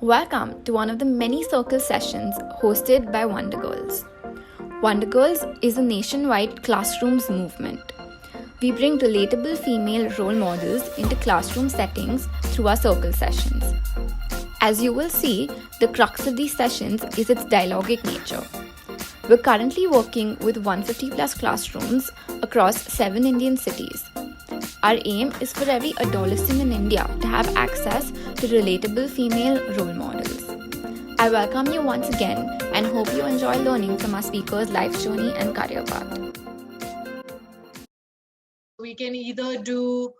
Welcome to one of the many circle sessions hosted by Wonder Girls. Wonder Girls is a nationwide classrooms movement. We bring relatable female role models into classroom settings through our circle sessions. As you will see, the crux of these sessions is its dialogic nature. We're currently working with 150 plus classrooms across 7 Indian cities. Our aim is for every adolescent in India to have access to relatable female role models. I welcome you once again and hope you enjoy learning from our speakers' life journey and career path. We can either do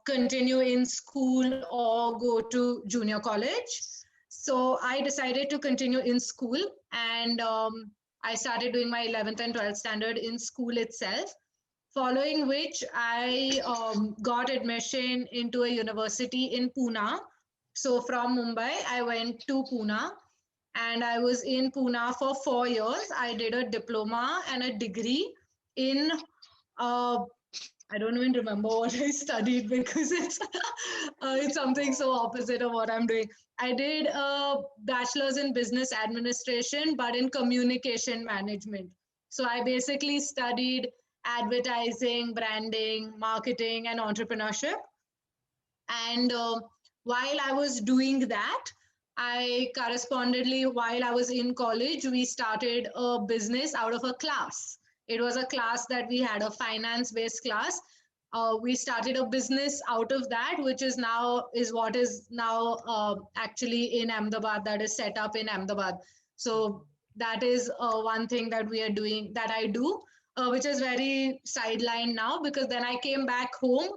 continue in school or go to junior college. So I decided to continue in school, and I started doing my 11th and 12th standard in school itself. Following which, I got admission into a university in Pune. So from Mumbai, I went to Pune, and I was in Pune for 4 years. I did a diploma and a degree in I don't even remember what I studied because it's something so opposite of what I'm doing. I did a bachelor's in business administration, but in communication management. So I basically studied advertising, branding, marketing, and entrepreneurship. And while I was doing that, I correspondingly, while I was in college, we started a business out of a class. It was a class that we had, a finance based class. We started a business out of that, which is what is now actually in Ahmedabad, that is set up in Ahmedabad. So that is one thing that we are doing, that I do, which is very sidelined now, because then I came back home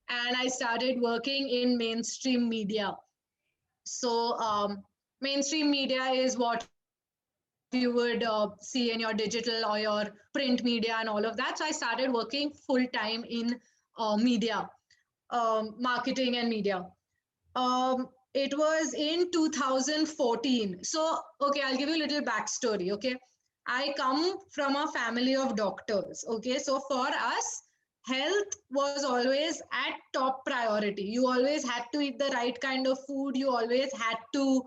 and I started working in mainstream media. So mainstream media is what you would see in your digital or your print media and all of that. So I started working full time in media, marketing and media. It was in 2014. So, okay, I'll give you a little backstory. Okay. I come from a family of doctors. Okay. So for us, health was always at top priority. You always had to eat the right kind of food. You always had to,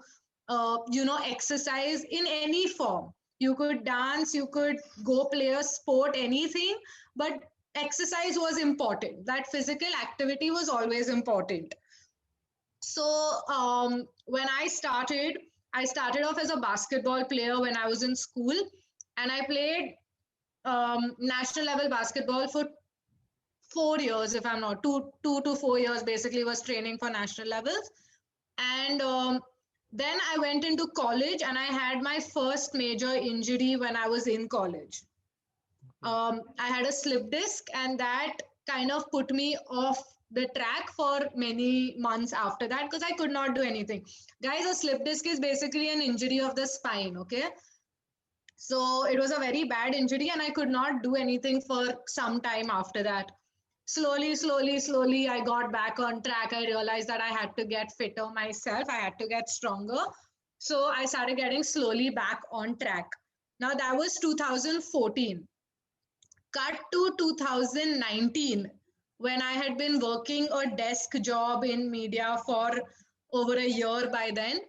exercise in any form. You could dance, you could go play a sport, anything, but exercise was important. That physical activity was always important. So when I started off as a basketball player when I was in school, and I played national level basketball for 4 years, if I'm not 2 to 4 years. Basically, was training for national levels, and then I went into college, and I had my first major injury when I was in college. I had a slip disc, and that kind of put me off the track for many months after that, because I could not do anything. Guys, a slip disc is basically an injury of the spine, okay? So it was a very bad injury, and I could not do anything for some time after that. Slowly, I got back on track. I realized that I had to get fitter myself, I had to get stronger. So I started getting slowly back on track. Now, that was 2014. Cut to 2019, when I had been working a desk job in media for over a year by then.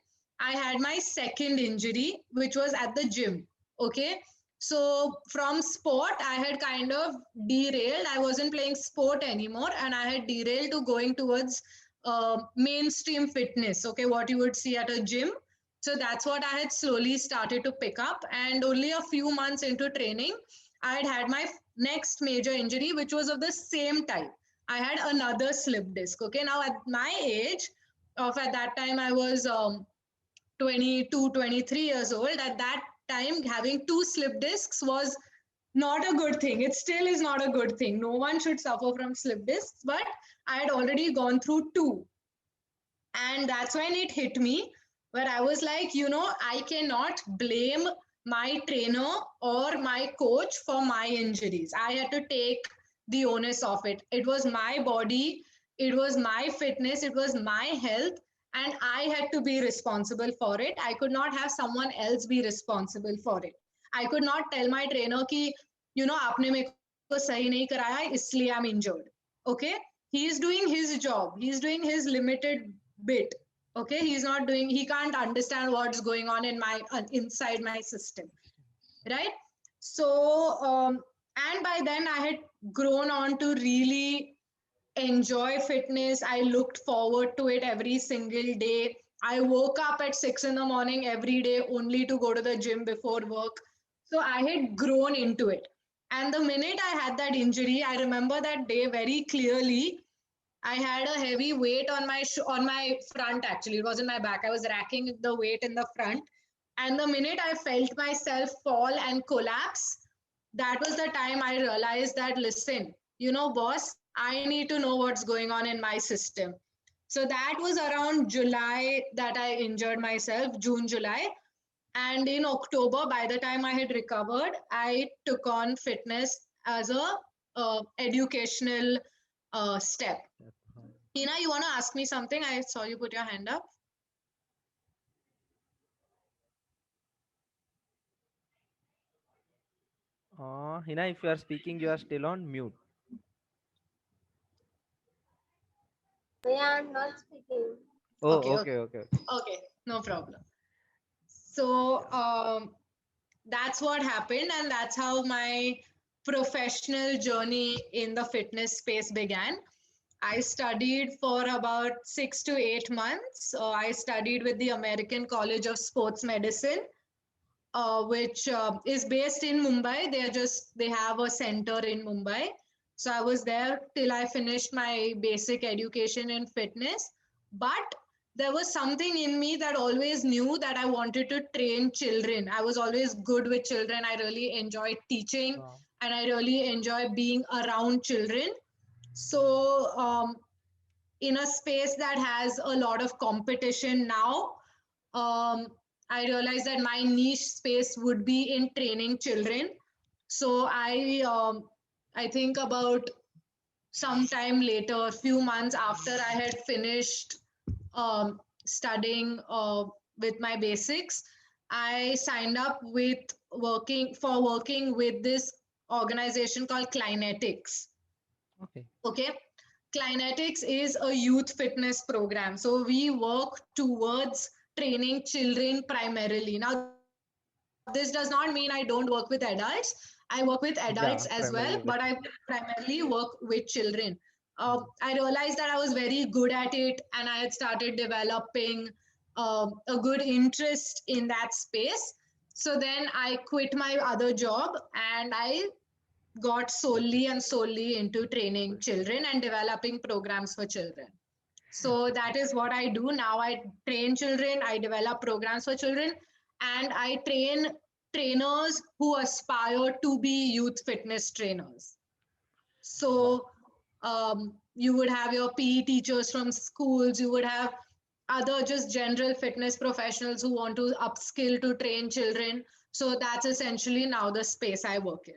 I had my second injury, which was at the gym. Okay. So from sport, I had kind of derailed. I wasn't playing sport anymore, and I had derailed to going towards mainstream fitness. Okay. What you would see at a gym. So that's what I had slowly started to pick up. And only a few months into training, I had my next major injury, which was of the same type. I had another slip disc. Okay. Now, at my age of at that time, I was 22, 23 years old. At that time, having two slip discs was not a good thing. It still is not a good thing. No one should suffer from slip discs, but I had already gone through two. And that's when it hit me, where I was like, I cannot blame my trainer or my coach for my injuries. I had to take the onus of it. It was my body, it was my fitness, it was my health, and I had to be responsible for it. I could not have someone else be responsible for it. I could not tell my trainer ki, aapne mere ko sahi nahi karaya, isliye I'm injured. Okay? He is doing his job. He is doing his limited bit. Okay, he can't understand what's going on in my inside my system, right? So and by then I had grown on to really enjoy fitness. I looked forward to it every single day. I woke up at 6 in the morning every day only to go to the gym before work. So I had grown into it. And the minute I had that injury, I remember that day very clearly. I had a heavy weight on on my front. Actually, it wasn't my back. I was racking the weight in the front, and the minute I felt myself fall and collapse, that was the time I realized that, listen, boss, I need to know what's going on in my system. So that was around July that I injured myself, June, July. And in October, by the time I had recovered, I took on fitness as a educational step. Hina, you want to ask me something? I saw you put your hand up. Hina, if you are speaking, you are still on mute. Yeah, I'm not speaking. Oh, Okay, okay, okay, okay. okay, no problem. So that's what happened, and that's how my professional journey in the fitness space began. I studied for about 6 to 8 months. I studied with the American College of Sports Medicine, which is based in Mumbai. They have a center in Mumbai. So I was there till I finished my basic education in fitness. But there was something in me that always knew that I wanted to train children. I was always good with children. I really enjoyed teaching, Wow. and I really enjoy being around children. So in a space that has a lot of competition now, um, I realized that my niche space would be in training children. So I think about sometime later, a few months after I had finished studying with my basics, I signed up with working with this organization called Kleinetics. Okay. Okay. Kleinetics is a youth fitness program. So we work towards training children primarily. Now, this does not mean I don't work with adults. I work with adults as well, but I Yeah, primarily with. primarily work with children. I realized that I was very good at it, and I had started developing a good interest in that space. So then I quit my other job and I got solely into training children and developing programs for children. So that is what I do now. I train children, I develop programs for children, and I train trainers who aspire to be youth fitness trainers. Wow. So you would have your PE teachers from schools, you would have other just general fitness professionals who want to upskill to train children. So that's essentially now the space I work in.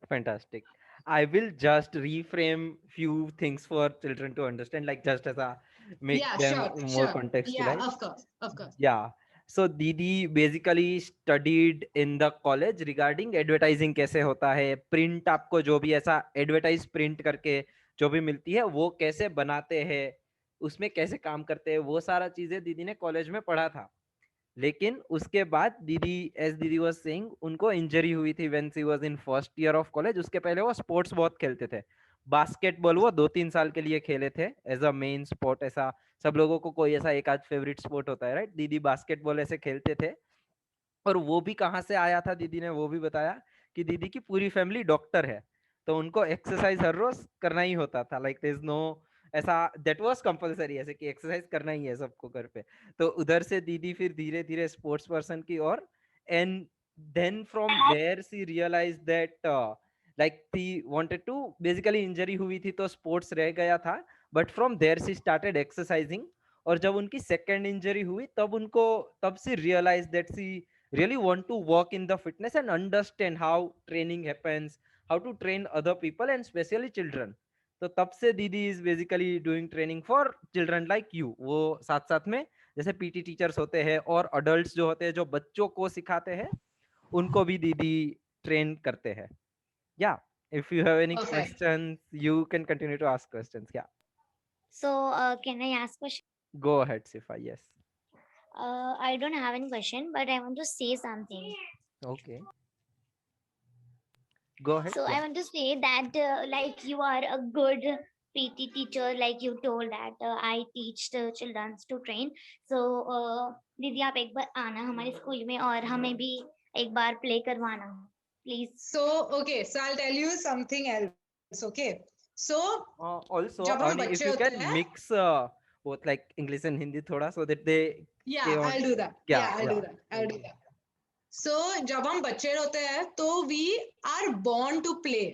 Fantastic. I will just reframe few things for children to understand, like just as a make Yeah, them sure, more sure. Yeah, contextualized. of course, of course. Yeah. So दीदी basically studied in the college regarding advertising कैसे होता है, print आपको जो भी ऐसा advertise print करके जो भी मिलती है वो कैसे बनाते हैं, उसमें कैसे काम करते हैं, वो सारा चीजें दीदी ने कॉलेज में पढ़ा था. लेकिन उसके बाद दीदी एज दीदी वाज सेइंग उनको इंजरी हुई थी when she was in first year of college. उसके पहले वो स्पोर्ट्स बहुत खेलते थे. बास्केटबॉल वो 2-3 साल के लिए खेले थे एज अ मेन स्पोर्ट. ऐसा सब लोगों को कोई ऐसा एक आध फेवरेट स्पोर्ट होता है, राइट. दीदी बास्केटबॉल ऐसे खेलते थे. और वो भी कहाँ से आया था दीदी ने वो भी बताया कि दीदी की पूरी फैमिली डॉक्टर है, तो उनको एक्सरसाइज हर रोज करना ही होता था. लाइक देयर इज नो ऐसा दैट वाज कंपलसरी ऐसे कि एक्सरसाइज करना ही है सबको घर पे. तो उधर से दीदी फिर धीरे धीरे स्पोर्ट्स पर्सन की और and then from there she realize that like she wanted to basically injury हुई थी तो स्पोर्ट्स रह गया था. But from there she started exercising. और जब उनकी सेकेंड इंजरी हुई तब उनको तब से realize that she really want to work in the fitness and understand how training happens, how to train other people and especially children. तो तब से दीदी is basically doing training for children like you. वो साथ साथ में जैसे PT teachers होते हैं और अडल्ट्स जो होते हैं जो बच्चों को सिखाते हैं उनको भी दीदी ट्रेन करते हैं. या if you have any Perfect. questions you can continue to ask questions. Yeah. So, can I ask question? Go ahead, Sifa. Yes. I don't have any question, but I want to say something. Okay. Go ahead. So I Yeah. want to say that like you are a good PT teacher, like you told that I teach the children to train. So दीदी आप एक बार आना हमारे school में और हमें भी एक बार प्ले करवाना please. So I'll tell you something else. Okay. So Also, जब हम Ani, if बच्चे you होते can हैं, mix both like English and Hindi thoda so that they yeah, stay on. I'll do that. Yeah, Yeah, I'll do that. I'll do that. So जब हम बच्चे होते हैं तो we are born to play.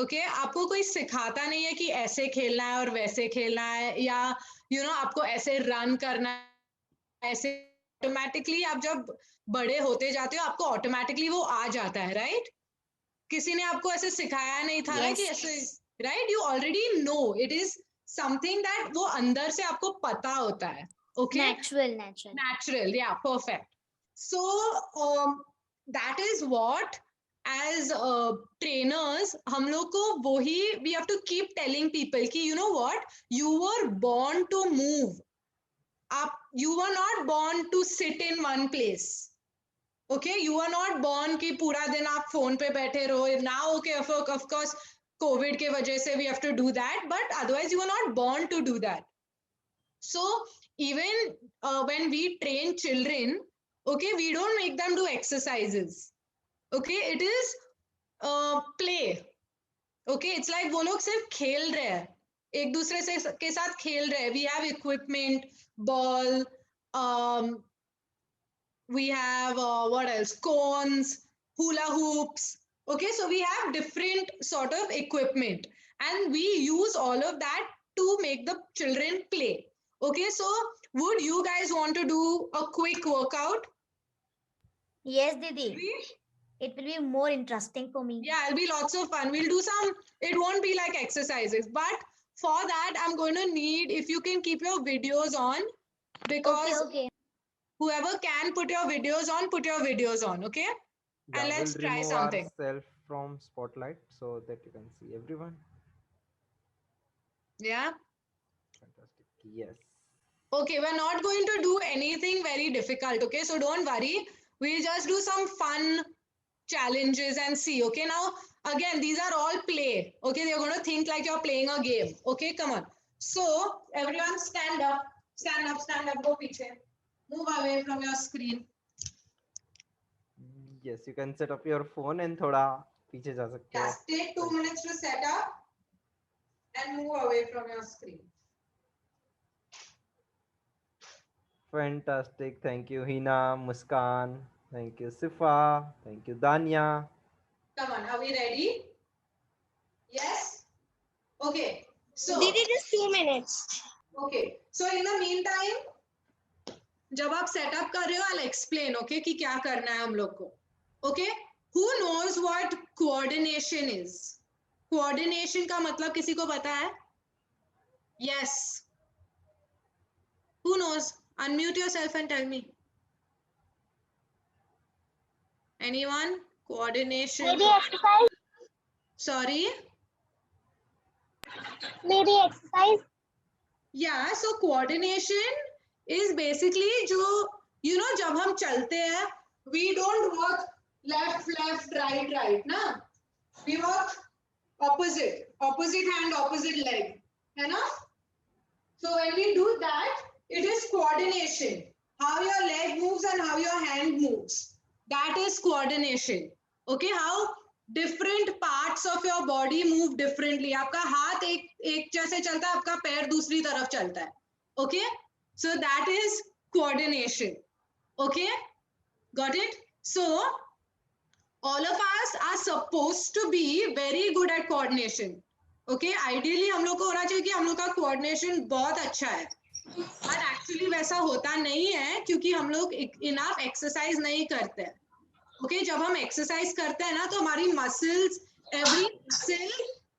Okay आपको कोई सिखाता नहीं है कि ऐसे खेलना है और वैसे खेलना है या आपको ऐसे रन करना है ऐसे ऑटोमेटिकली आप जब बड़े होते जाते हो आपको ऑटोमेटिकली वो आ जाता है राइट किसी ने आपको ऐसे सिखाया नहीं था ना कि ऐसे right you already know it is something that वो अंदर से आपको पता होता है okay natural yeah perfect so that is what as trainers हम लोग को वही we have to keep telling people कि you know what you were born to move आप you were not born to sit in one place okay you are not born कि पूरा दिन आप फोन पे बैठे रहो now okay of course covid के वजह से we have to do that but otherwise you were not born to do that so even when we train children okay we don't make them do exercises okay it is play okay it's like वो लोग सिर्फ खेल रहे हैं एक दूसरे से के साथ खेल रहे हैं we have equipment ball we have what else cones hula hoops okay so we have different sort of equipment and we use all of that to make the children play okay so would you guys want to do a quick workout Yes, Didi. It will be more interesting for me. Yeah, it'll be lots of fun. We'll do some, it won't be like exercises, but for that, I'm going to need, if you can keep your videos on, because Okay. whoever can put your videos on, put your videos on, okay? Yeah, And let's we'll try remove something. ourselves from spotlight so that you can see everyone. Yeah? Fantastic. Yes. Okay, we're not going to do anything very difficult, okay? So don't worry. We'll just do some fun challenges and see, okay? Now, again, these are all play, okay? They're going to think like you're playing a game, okay? Come on. So, everyone stand up, go piche. Move away from your screen. Yes, you can set up your phone and thoda पीछे जा सकते हो. Yes, take 2 minutes to set up and move away from your screen. Fantastic. Thank you, Hina, Muskan. Thank you, Sifa. Thank you, Danya. Come on, are we ready? Yes? Okay. So, Didi, just 2 minutes. okay. So, in the meantime, जब आप setup कर रहे हो I'll explain, okay, कि क्या करना है हम लोग को. Okay? Who knows what coordination is? Coordination का मतलब किसी को पता है? Yes. Who knows? Unmute yourself and tell me. Anyone? Coordination. Maybe exercise. Sorry? Maybe exercise. Yeah, so coordination is basically जो जब हम चलते हैं we don't walk left right ना we walk opposite hand opposite leg है ना so when we do that it is coordination how your leg moves and how your hand moves that is coordination okay how different parts of your body move differently आपका हाथ एक जैसे चलता है आपका पैर दूसरी तरफ चलता है okay so that is coordination okay got it so all of us are supposed to be very good at coordination okay ideally हम लोग को होना चाहिए कि हम लोग का coordination बहुत अच्छा है but actually वैसा होता नहीं है क्योंकि हम लोग enough exercise नहीं करते हैं ओके जब हम एक्सरसाइज करते हैं ना तो हमारी मसल्स एवरी मसल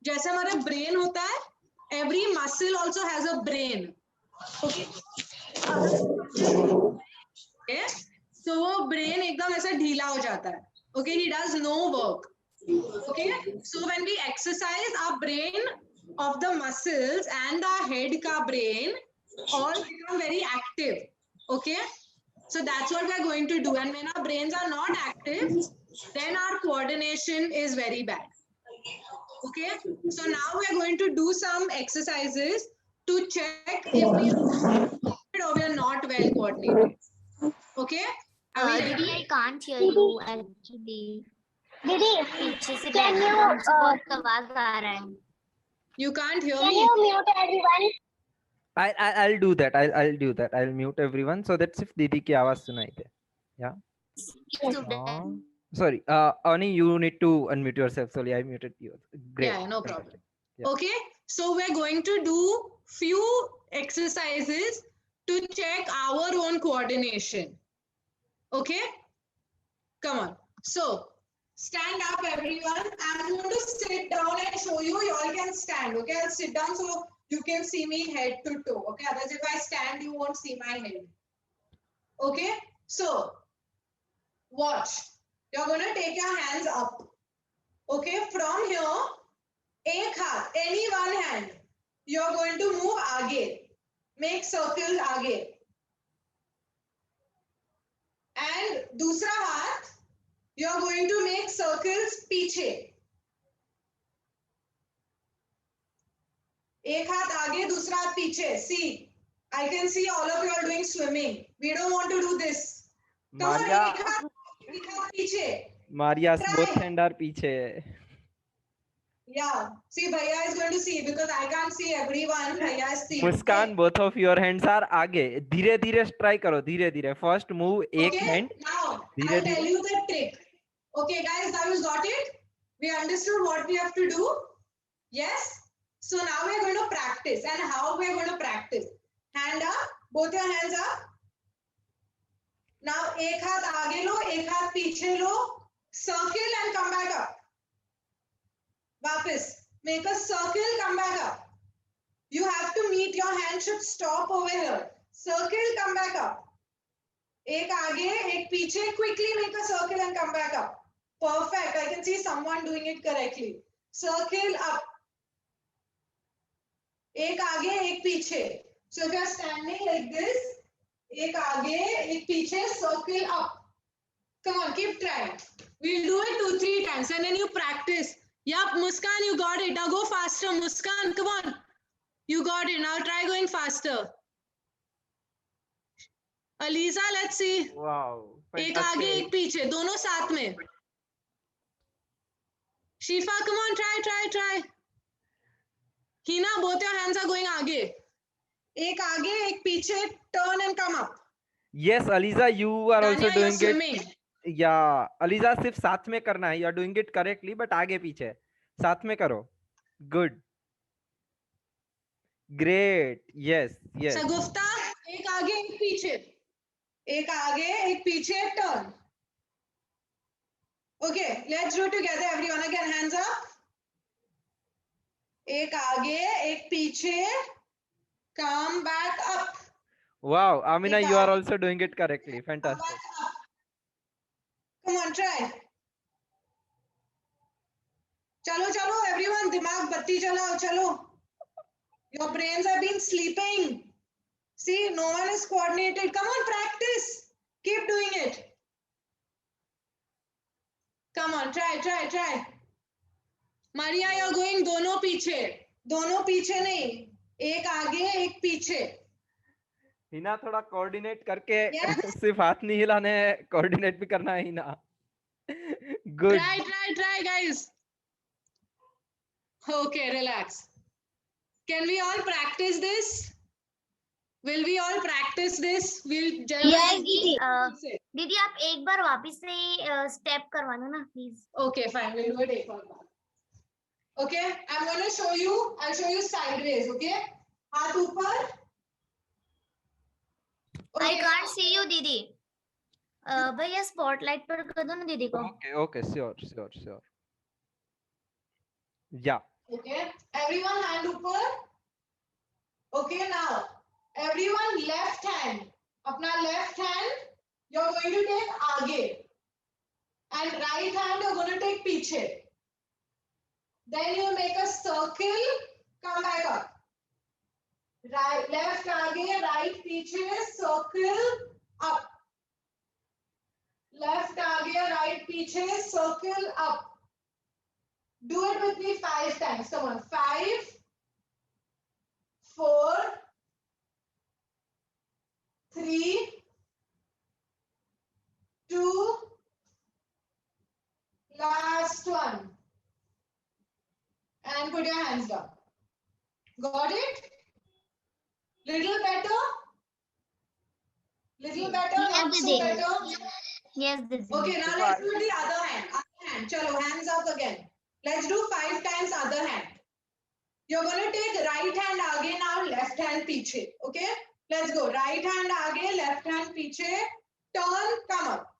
जैसे हमारा ब्रेन होता है every muscle also has a brain okay so वो ब्रेन एकदम ऐसा ढीला हो जाता है okay he does no work okay so when we exercise our brain of the muscles and the head का brain all become very active. Okay, so that's what we're going to do. And when our brains are not active, then our coordination is very bad. Okay, so now we're going to do some exercises to check if we are coordinated or we are not well coordinated. Okay, are we Didi, ready? I can't hear you actually. Didi, पीछे से can you background से बहुत आवाज आ रहा है. You can't hear can me? you mute everyone? I'll do that. I'll do that. I'll mute everyone so that सिर्फ दीदी की आवाज सुनाई दे. Yeah. Sorry. Ani, you need to unmute yourself. Sorry, I muted you. Great. Yeah, no problem. Fantastic. Yeah. Okay, so we're going to do few exercises to check our own coordination. Okay, come on. So stand up, everyone. I'm going to sit down and show you. You all can stand. Okay, I'll sit down so you can see me head to toe. Okay, otherwise if I stand, you won't see my head. Okay, so watch. You're going to take your hands up. Okay, from here, एक हाथ, any one hand, you're going to move आगे, make circles आगे, and दूसरा हाथ, you're going to make circles पीछे. एक हाथ आगे, दूसरा हाथ पीछे. See, I can see all of you are doing swimming. We don't want to do this. Come on, Maria, एक हाथ पीछे. Maria's Try. both hand are पीछे. Yeah. See, Bhaiya is going to see because I can't see everyone. Bhaiya is seeing. Muskan, both of your hands are आगे. धीरे धीरे try करो. धीरे धीरे. First move एक Okay, hand. now धीरे I'll tell धीरे. you the trick. Okay, guys, now you got it? We understood what we have to do? Yes? So now we're going to practice. And how we're going to practice? Hand up, both your hands up. Now, एक हाथ आगे लो, एक हाथ पीछे लो. Circle and come back up. वापस. Make a circle, come back up. You have to meet, your hand should stop over here. Circle, come back up. एक आगे, एक पीछे, quickly make a circle and come back up. Perfect. I can see someone doing it correctly. Circle up. एक आगे, एक पीछे. So if you are standing like this, एक आगे, एक पीछे, circle up. Come on, keep trying. We'll do it 2-3 times and then you practice. Yup, Muskan, you got it. Now go faster, Muskan. Come on. You got it. Now try going faster. Aliza, let's see. Wow. एक आगे एक पीछे दोनों साथ में. Shifa, come on, try. Hina, both your hands are going आगे. एक आगे एक पीछे, turn and come up. Yes, Aliza, you are also Tanya, you're doing swimming. it. Yeah, Aliza, सिर्फ साथ में करना है. You are doing it correctly, but आगे पीछे. साथ में करो. Good. Great. Yes. Sagufta, एक आगे एक पीछे. एक आगे एक पीछे, turn. Okay, let's do it together, everyone. Again, hands up. एक आगे एक पीछे, come back up. Wow, Amina, एक you are आगे, also doing it correctly. come Fantastic. back up. Come on, try. चलो everyone, दिमाग बत्ती चलाओ, चलो. Your brains have been sleeping. See, no one is coordinated. Come on, practice. Keep doing it. Come on, try. Maria, you're going दोनों पीछे नहीं. एक आगे, एक पीछे. हिना थोड़ा कोऑर्डिनेट करके Yes. सिर्फ हाथ नहीं हिलाने हैं, कोऑर्डिनेट भी करना है Hina. Good. Try, guys. Okay, relax. Can we all practice this? Will we all practice this? We'll just Yes, Didi. दीदी आप एक बार वापस से स्टेप करवा दो ना please. Okay, fine. We'll do it एक और बार. Okay, I'm going to show you. I'll show you sideways. Okay, हाथ ऊपर. I Okay, can't see you दीदी. भैया स्पॉटलाइट पर कर दो ना दीदी को. Okay, sure. Yeah. Okay, everyone hand ऊपर. Okay, now everyone left hand. अपना left hand you're going to take आगे, and right hand you're going to take पीछे. Then you make a circle, come back up. Right, left आगे, right पीछे, circle up. Left आगे, right पीछे, circle up. Do it with me 5 times. Come on. 5, 4, 3, 2, last one. And put your hands down. Got it? Little better? Little better, Yes, not so Didi. better? Yes, Didi. Okay, now let's do the other hand. Other hand. Chalo, hands up again. Let's do 5 times other hand. You're going to take right hand aage now, left hand piche. Okay? Let's go. Right hand aage, left hand piche. Turn, come up.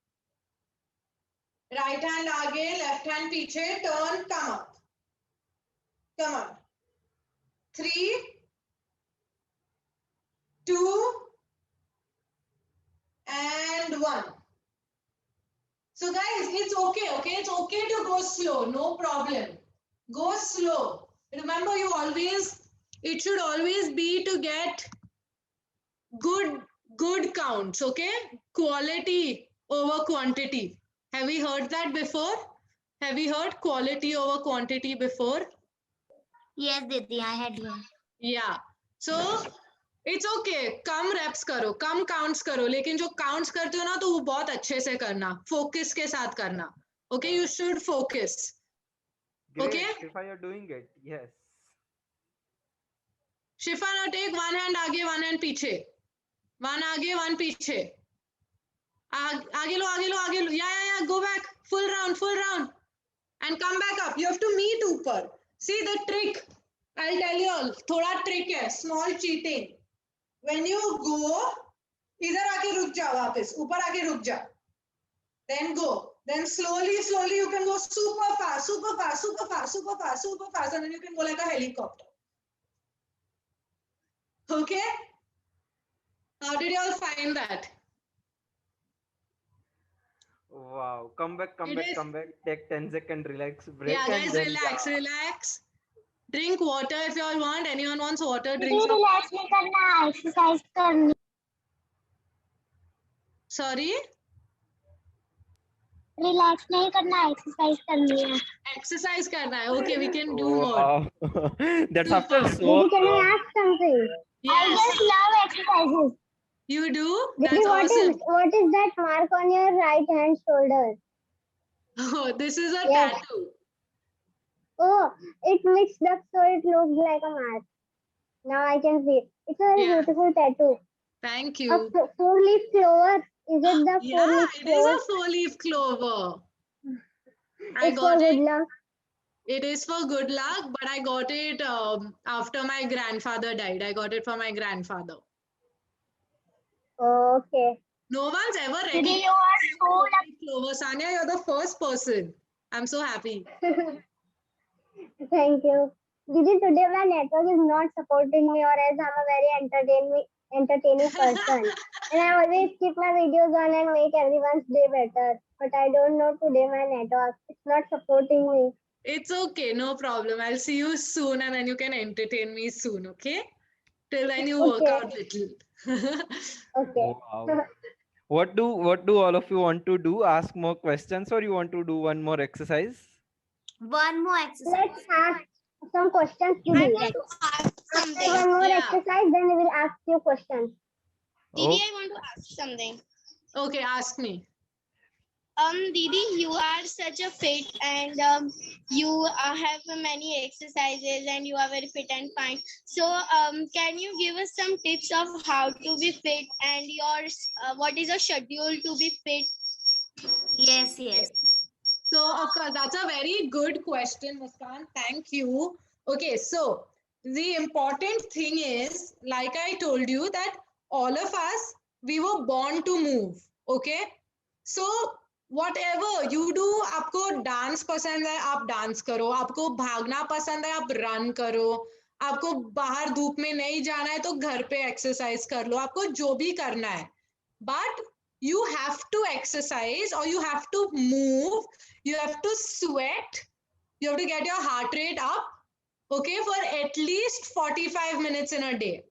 Right hand aage, left hand piche. Turn, come up. Come on. 3, 2, and 1. So guys, it's okay, okay? It's okay to go slow, no problem. Go slow. Remember, it should always be to get good counts, okay? Quality over quantity. Have we heard that before? Have we heard quality over quantity before? Yes, Didi, I had you. Yeah. So it's okay. Come reps करो, कम counts करो, लेकिन जो counts करते हो ना तो वो बहुत अच्छे से करना, focus के साथ करना. Okay, you should focus. Great. Okay. Shifa, you're doing it. Yes. Shifa, now take one hand आगे, one hand पीछे. One आगे, one पीछे. आगे लो. Yeah. Go back. Full round. And come back up. You have to meet ऊपर. See the trick. I'll tell you all. थोड़ा trick है. Small cheating. When you go, इधर आके रुक जा वापस. ऊपर आके रुक जा. Then go. Then slowly you can go super fast. And then you can go like a helicopter. Okay? How did you all find that? Wow. Come back. Take 10-second relax break. Yeah, and guys, then relax. Drink water if you all want. Anyone wants water, drink some. Relax नहीं करना, exercise करनी. Sorry? Relax नहीं करना, exercise करनी है. Exercise करना है. Okay, we can do more. Wow. That's after Super. so Didi, can I long. ask something? I Yes. just love exercises. You do? Didi, That's awesome. what is that mark on your right hand shoulder? Oh, this is a Yes. tattoo. Oh, it mixed up so it looks like a mark. Now I can see. It's a very Yeah. beautiful tattoo. Thank A you. 4-leaf clover. Is it the Yeah, 4-leaf it is clover? a 4-leaf clover. I It's for got good it. luck. It is for good luck, but I got it after my grandfather died. I got it for my grandfather. Okay. No one's ever ready Didi, you are so lucky. clover. Sanya, you're the first person. I'm so happy. Thank you. Didi, today my network is not supporting me, or else I'm a very entertaining person. And I always keep my videos on and make everyone's day better. But I don't know today my network. It's not supporting me. It's okay, no problem. I'll see you soon and then you can entertain me soon, okay? Till then you work Okay. out little. Okay. Wow. What do all of you want to do? Ask more questions, or you want to do one more exercise? One more exercise. Let's ask some questions, Didi. I want to ask After something. one more Yeah. exercise, then we will ask you questions. Didi, I want to ask something. Okay, ask me. Didi, you are such a fit and you have many exercises and you are very fit and fine. So, can you give us some tips of how to be fit and what is your schedule to be fit? Yes. So, of course, that's a very good question, Muskan. Thank you. Okay, so the important thing is, like I told you, that all of us, we were born to move. Okay? So, whatever you do, आपको dance पसंद है आप dance करो, आपको भागना पसंद है आप रन करो, आपको बाहर धूप में नहीं जाना है तो घर पे एक्सरसाइज कर लो, आपको जो भी करना है, but you have to exercise or you have to move, you have to sweat, you have to get your heart rate up, okay, for at least 45 minutes in a day.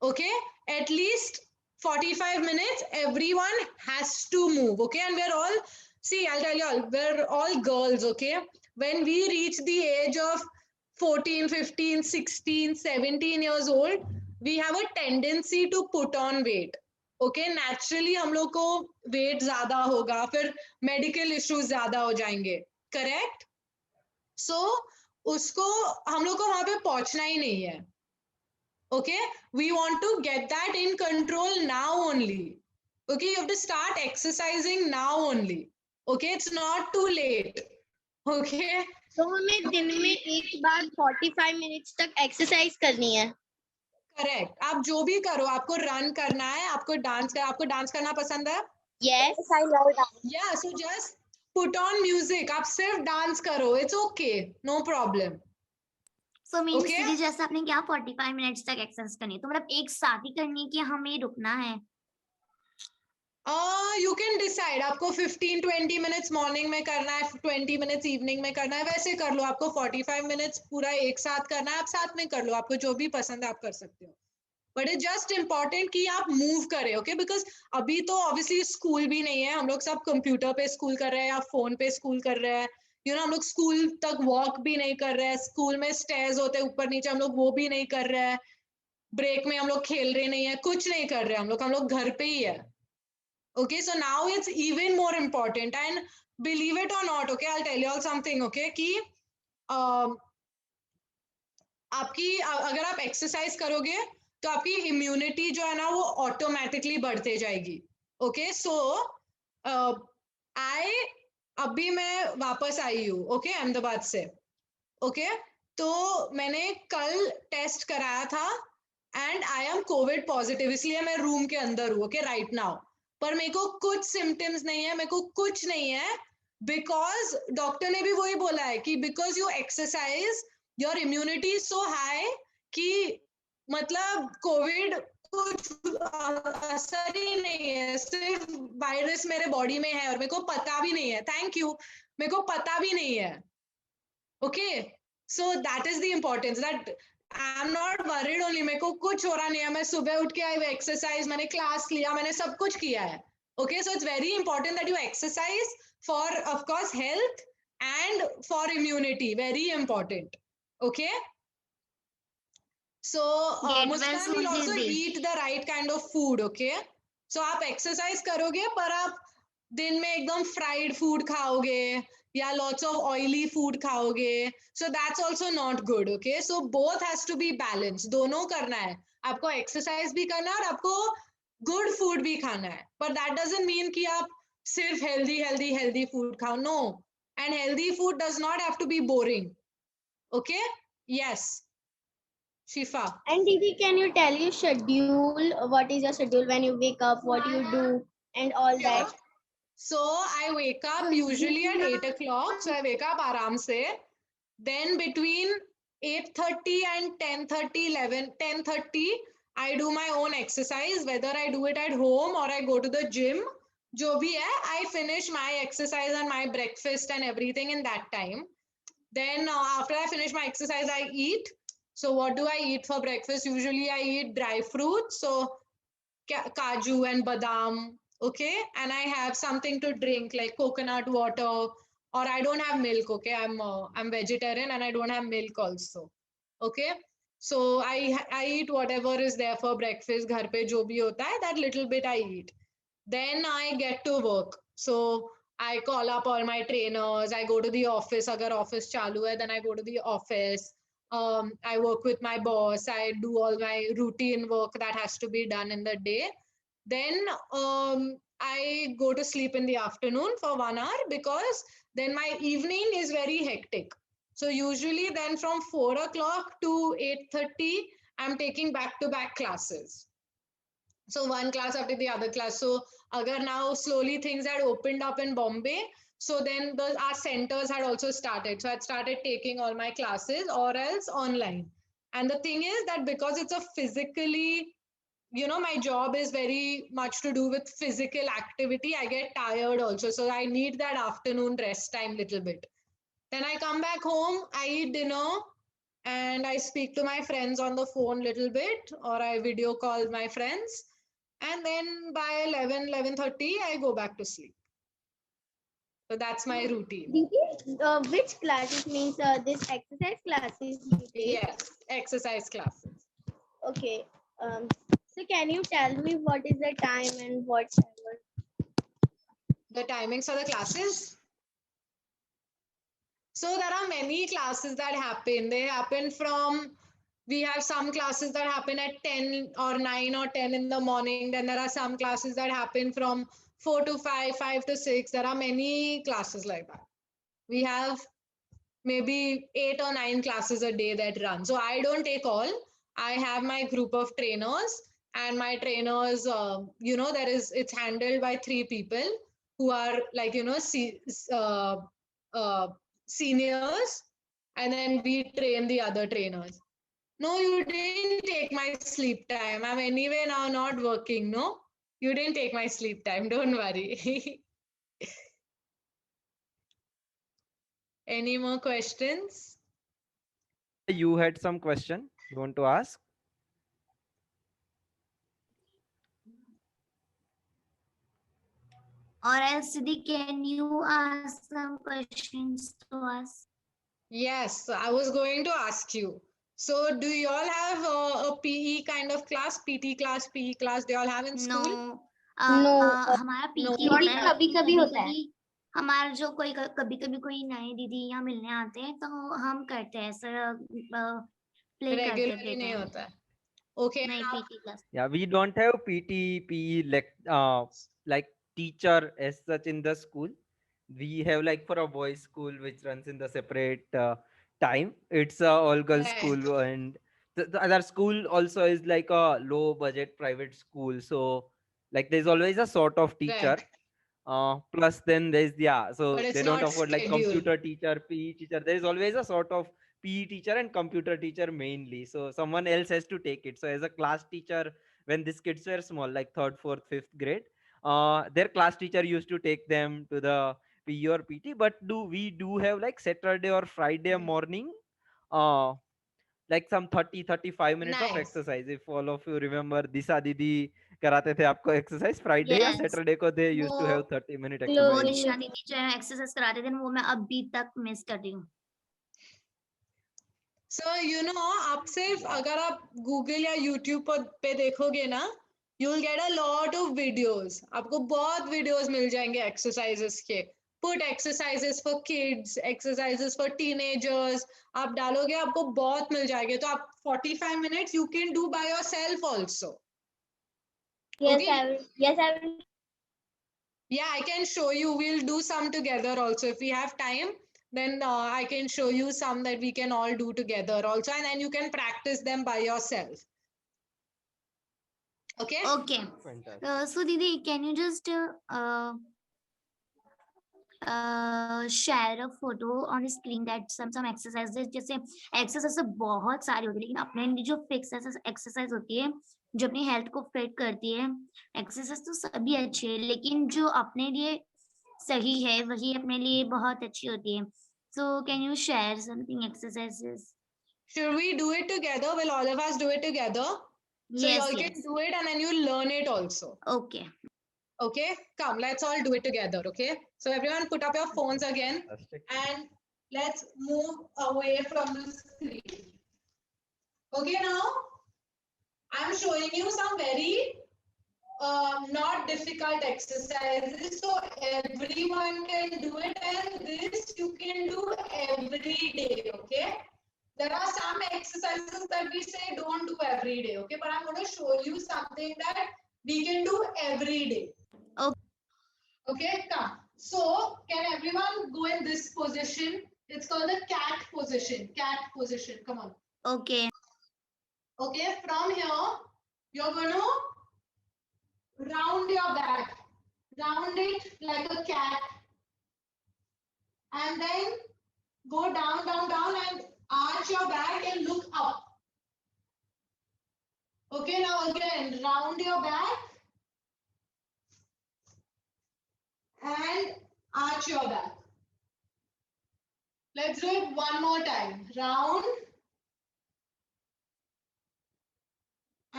Okay, at least 45 minutes, everyone has to move. Okay, and we're all, see, I'll tell you all, we're all girls. Okay, when we reach the age of 14, 15, 16, 17 years old, we have a tendency to put on weight. Okay naturally हम लोग को wait ज्यादा होगा, फिर medical issues ज्यादा हो जाएंगे, correct? सो उसको हम लोग को वहां पे पहुंचना ही नहीं है. Okay, we want to get that in control now only. Okay, you have to start exercising now only. Okay, it's not too late. Okay, तो हमें दिन में एक बार 45 मिनट्स तक एक्सरसाइज करनी है. करेक्ट. आप जो भी करो, आपको रन करना है, आपको डांस करना पसंद है? Yes, I love that. Yeah, so just put on music. आप सिर्फ डांस करो, it's okay, no problem. So means Okay. दीदी जैसे आपने क्या 45 मिनट्स तक एक्सरसाइज करनी है, तो मतलब एक साथ ही करनी है कि हमें रुकना है? You can decide. आपको 15-20 मिनट्स मॉर्निंग में करना है, 20 मिनट्स इवनिंग में करना है, वैसे कर लो. आपको 45 मिनट्स पूरा एक साथ करना है, आप साथ में कर लो. आपको जो भी पसंद है आप कर सकते हो. बट इट जस्ट इम्पॉर्टेंट कि आप मूव करें. ओके, बिकॉज अभी तो ऑब्वियसली स्कूल भी नहीं है, हम लोग सब कंप्यूटर पे स्कूल कर रहे हैं या फोन पे स्कूल कर रहे हैं. यू नो, हम लोग स्कूल तक वॉक भी नहीं कर रहे हैं. स्कूल में स्टेयर्स होते हैं ऊपर नीचे, हम लोग वो भी नहीं कर रहे हैं. ब्रेक में हम लोग खेल रहे नहीं है, कुछ नहीं कर रहे हम लोग घर पे ही है. Okay, so now it's even more important, and believe it or not, okay, I'll tell you all something, okay, कि आपकी अगर आप एक्सरसाइज करोगे तो आपकी इम्यूनिटी जो है ना वो ऑटोमेटिकली बढ़ते जाएगी. ओके, सो अभी मैं वापस आई हूँ, ओके, अहमदाबाद से. ओके, तो मैंने कल टेस्ट कराया था and I am Covid positive, इसलिए मैं रूम के अंदर हूँ. Okay, right now. पर मेरे को कुछ सिम्टम्स नहीं है, मेरे को कुछ नहीं है, बिकॉज डॉक्टर ने भी वही बोला है कि because you exercise your immunity so high कि मतलब कोविड कुछ असर ही नहीं है, सिर्फ वायरस मेरे बॉडी में है और मेरे को पता भी नहीं है. थैंक यू, मेरे को पता भी नहीं है. Okay, so that is the importance, that I am not worried only. मेरे को कुछ हो रहा नहीं है, मैं सुबह उठ के आई, एक्सरसाइज, मैंने क्लास लिया, मैंने सब कुछ किया है. Okay, so it's very important that you exercise for of course health and for immunity, very important. Okay, so Muskan will also eat the right kind of food. Okay, so आप exercise करोगे पर आप दिन में एकदम fried food खाओगे या lots of oily food खाओगे, so that's also not good. Okay, so both has to be balance, दोनों करना है. आपको एक्सरसाइज भी करना है और आपको गुड फूड भी खाना है, पर दैट डजंट मीन कि आप सिर्फ हेल्दी फूड खाओ. No, and healthy food does not have to be boring. Okay, yes Shifa. And Didi, can you tell your schedule? What is your schedule when you wake up? What you do and all that? So I wake up usually at 8 o'clock. So I wake up aram se. Then between 8:30 and 10:30, 10:30, I do my own exercise. Whether I do it at home or I go to the gym, jo bhi hai, I finish my exercise and my breakfast and everything in that time. Then after I finish my exercise, I eat. So what do I eat for breakfast? Usually I eat dry fruits, so kaju and badam, okay? And I have something to drink like coconut water, or I don't have milk, okay? I'm vegetarian and I don't have milk also, okay? So I eat whatever is there for breakfast, ghar pe jo bhi hota hai, that little bit I eat. Then I get to work. So I call up all my trainers, I go to the office, agar office chalu hai, then I go to the office. I work with my boss, I do all my routine work that has to be done in the day. Then I go to sleep in the afternoon for 1 hour, because then my evening is very hectic. So usually then from 4 o'clock to 8:30, I'm taking back-to-back classes. So one class after the other class. So agar now slowly things had opened up in Bombay, so then our centers had also started. So I started taking all my classes or else online. And the thing is that because it's a physically, you know, my job is very much to do with physical activity, I get tired also. So I need that afternoon rest time little bit. Then I come back home, I eat dinner, and I speak to my friends on the phone little bit, or I video call my friends, and then by 11:30 I go back to sleep. So that's my routine. Didi, which classes means this exercise classes you take? Yes, exercise classes. Okay. So can you tell me what is the time and whatever? The timings for the classes. So there are many classes that happen. They happen from, we have some classes that happen at 10 or 9 or 10 in the morning. Then there are some classes that happen from 4 to 5, 5 to 6. There are many classes like that. We have maybe 8 or 9 classes a day that run. So I don't take all. I have my group of trainers, and my trainers, it's handled by 3 people who are like, seniors, and then we train the other trainers. No, you didn't take my sleep time. I'm anyway now not working. No, you didn't take my sleep time. Don't worry. Any more questions? You had some question you want to ask? Or else, Didi, can you ask some questions to us? Yes, I was going to ask you. So, do you all have a PE kind of class, PT class, PE class? Do you all have in school? No. No, हमारा no. PT What होता है कभी कभी होता है। कभी हमारा जो कोई कभी कभी कोई नए दीदी यहाँ मिलने आते हैं तो हम करते हैं सर प्ले करते Regularly देते नहीं हैं होता है. Okay. नहीं now- PT class Yeah, we don't have PT, PE like teacher as such in the school. We have like for a boys school which runs in the separate time. It's a all girls Right. school, and the other school also is like a low budget private school. So like there's always a sort of teacher. Right. Plus then there's so But it's they don't not afford like scheduled. computer teacher, PE teacher. There is always a sort of PE teacher and computer teacher mainly. So someone else has to take it. So as a class teacher, when these kids were small, like third, fourth, fifth grade, their class teacher used to take them to the PE or PT. But do have like Saturday or Friday morning, uh, like some 30-35 minutes of Nice. exercise? If all of you remember, Disha Didi कराते थे आपको exercise Friday या Yes. Saturday को they used to वो have 30-minute वो exercise. दिशा दीदी जो है एक्सरसाइज कराते थे वो मैं अभी तक मिस कर रही हूँ So, आप सिर्फ अगर आप Google या YouTube पे देखोगे ना, you'll get a lot of videos. आपको बहुत videos मिल जाएंगे exercises के. Put exercises for kids, exercises for teenagers. आप डालोगे आपको बहुत मिल जाएंगे. तो आप 45 minutes you can do by yourself also. yes, Okay. I will. Yes, I will. Yeah, I can show you. We'll do some together also. If we have time, then I can show you some that we can all do together also. And then you can practice them by yourself. Okay? Okay. Fantastic. So Didi, can you just share a photo on the screen that some exercises जैसे exercises तो बहुत सारी होती है लेकिन अपने लिए जो फिक्स exercise होती है जो अपनी हेल्थ को फिट करती है एक्सरसाइज तो सभी अच्छी है लेकिन जो अपने लिए सही है वही अपने लिए बहुत अच्छी होती है so can you share something exercises Should we do it together? Will all of us do it together? So you yes all yes can do it and then you learn it also. okay Okay? Come, let's all do it together. Okay? So everyone put up your phones again Fantastic. and let's move away from the screen. Okay, now I'm showing you some very not difficult exercises, so everyone can do it, and this you can do every day. Okay, there are some exercises that we say don't do every day. Okay, but I'm going to show you something that we can do every day. Okay, come. So can everyone go in this position? It's called the cat position. Cat position. Come on. okay Okay, from here you're going to round your back, round it like a cat, and then go down, down, down, and arch your back and look up. Okay, now again, round your back and arch your back. Let's do it one more time. Round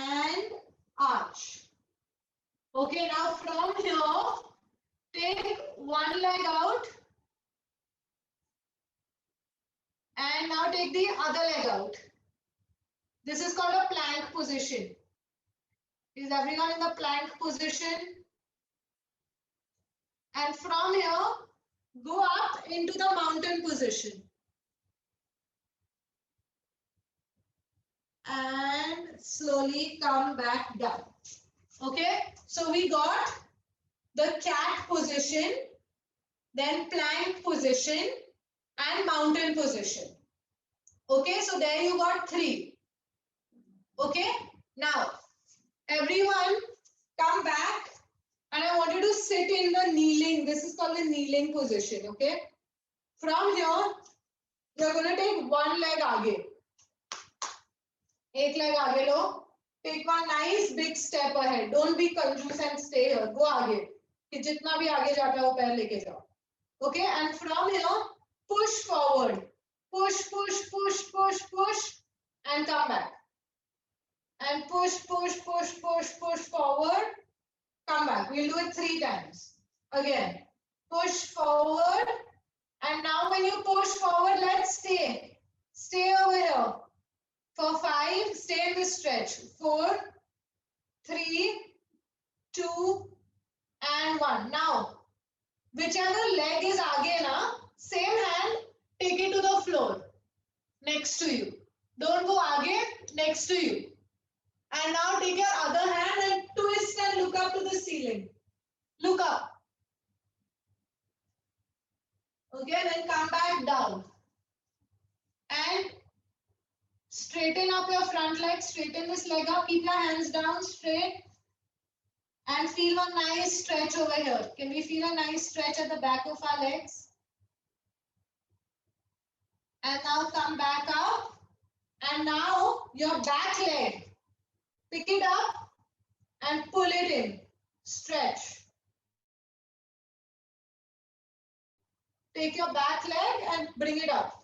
and arch. Okay, now from here, take one leg out and now take the other leg out. This is called a plank position. Is everyone in the plank position? And from here, go up into the mountain position. And slowly come back down. Okay, so we got the cat position, then plank position, and mountain position. Okay, so there you got 3. Okay, now everyone come back and I want you to sit in the kneeling. This is called the kneeling position. Okay, from here, you're going to take one leg aage. एक leg आगे लो. Take one nice big step ahead. Don't be confused and stay here. Go आगे. कि जितना भी आगे जाता है वो पैर लेके जाओ. Okay, and from here, push forward. Push, push, push, push, push, and come back. And push, push, push, push, push forward. Come back. We'll do it 3 times. Again, push forward. And now when you push forward, let's stay. Stay over here. For 5, stay in this stretch. 4, 3, 2, and 1. Now, whichever leg is aage na, same hand, take it to the floor next to you. Don't go aage, next to you. And now take your other hand and twist and look up to the ceiling. Look up. Okay, then come back down. And straighten up your front leg, straighten this leg up, keep your hands down straight and feel a nice stretch over here. Can we feel a nice stretch at the back of our legs? And now come back up and now your back leg, pick it up and pull it in, stretch. Take your back leg and bring it up.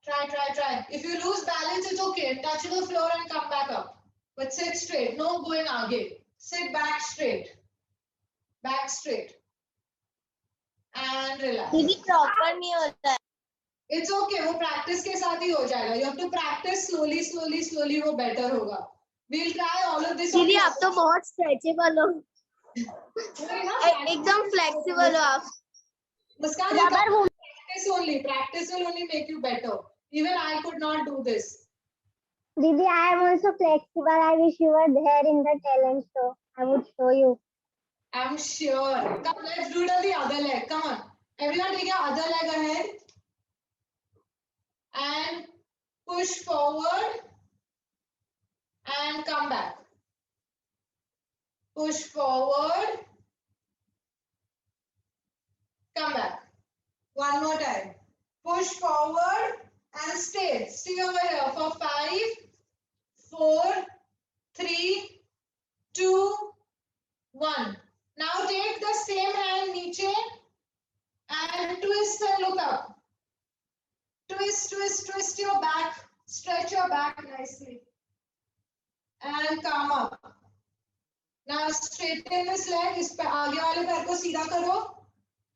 Try, try, try. If you lose balance, it's okay. Touch the floor and come back up. But sit straight. No going aage. Sit back straight. Back straight. And relax. दीदी proper नहीं होता है. It's okay. वो practice के साथ ही हो जाएगा. You have to practice slowly, slowly, slowly. वो better होगा. We'll try all of this. दीदी आप तो बहुत स्ट्रेचेबल हो. एकदम फ्लेक्सिबल हो आप. मुस्कान, practice will only make you better. Even I could not do this. Didi, I am also flexible. I wish you were there in the talent show. I would show you. I'm sure. Come, let's do it on the other leg. Come on. Everyone take your other leg ahead. And push forward. And come back. Push forward. Come back. One more time. Push forward and stay. Stay over here for 5, 4, 3, 2, 1. Now take the same hand niche and twist and look up. Twist, twist, twist your back. Stretch your back nicely. And come up. Now straighten this leg. इस पे आगे वाले पैर को सीधा करो.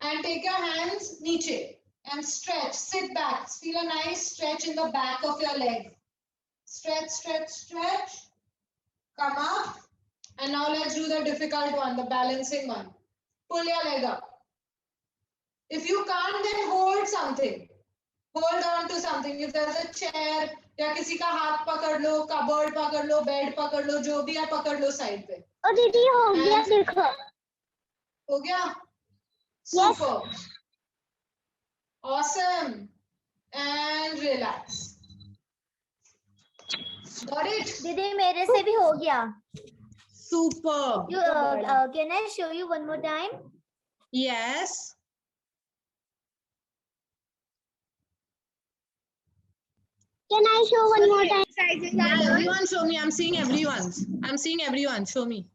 And take your hands niche and stretch. Sit back. Feel a nice stretch in the back of your leg. Stretch, stretch, stretch. Come up. And now let's do the difficult one, the balancing one. Pull your leg up. If you can't, then hold something. Hold on to something. If there's a chair, या किसी का हाथ पकड़ लो, cupboard पकड़ लो, bed पकड़ लो, जो भी है पकड़ लो side पे. Oh, Didi, हो गया देखो. हो गया? Super. Awesome. And relax. Got it? दीदी मेरे से भी हो गया. Super. Can I show you one more time? Yes. Can I show one more time? Yeah, everyone show me. I'm seeing everyone's. I'm seeing everyone. Show me.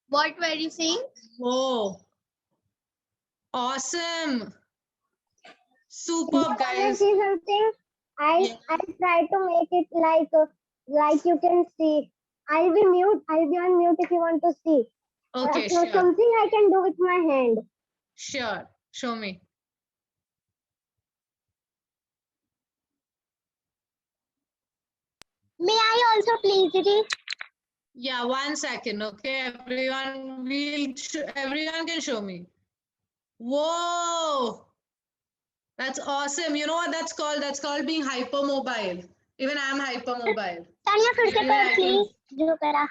What were you saying? Whoa. Awesome. Superb, Can I guys. see something? I'll try to make it like you can see. I'll be on mute if you want to see. Okay, So sure. something I can do with my hand. Sure. Show me. May I also please, Didi? Yeah, 1 second. Okay, everyone can show me. Whoa, that's awesome. You know what that's called? That's called being hypermobile. Even I'm hypermobile. Tania फिर से Maybe कर I can- please जो करा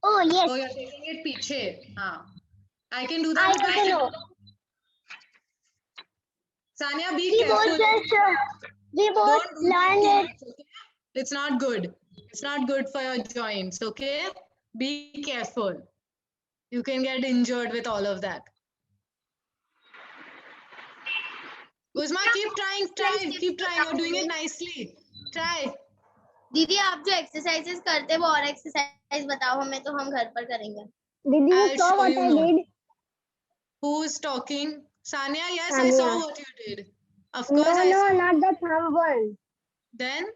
Oh yes, Oh, you're taking it piche. I can do I that. also know. Sanya, be We careful. both Don't do learn that it. too much, okay? It's not good. It's not good for your joints, okay? Be careful. You can get injured with all of that. Uzma, keep trying, keep trying. You're doing it nicely. Try. दीदी आप जो exercises करते हैं वो और exercise बताओ हमें तो हम घर पर करेंगे Did you I'll saw show what you I now. did? Who's talking? Sanya, yes, I saw Sanya. what you did. Of No, course, I no, saw. not the thumb one. Then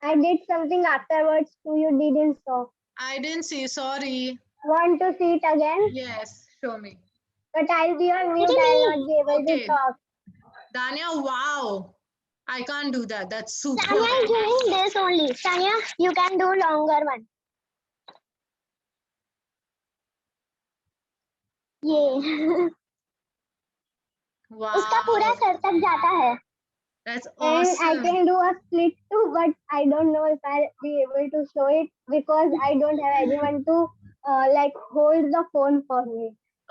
I did something afterwards too. You didn't saw. I didn't see. Sorry. Want to see it again? Yes, show me. But I'll be on mute. I'll not be able Okay. to talk. Dania, wow. I can't do that. That's super. Tanya is doing this only. Tanya, you can do longer one. ये उसका पूरा Wow. Sir तक जाता है. That's And I awesome. can do a split too, but I don't know if I'll be able to show it because I don't have anyone to hold the phone for me.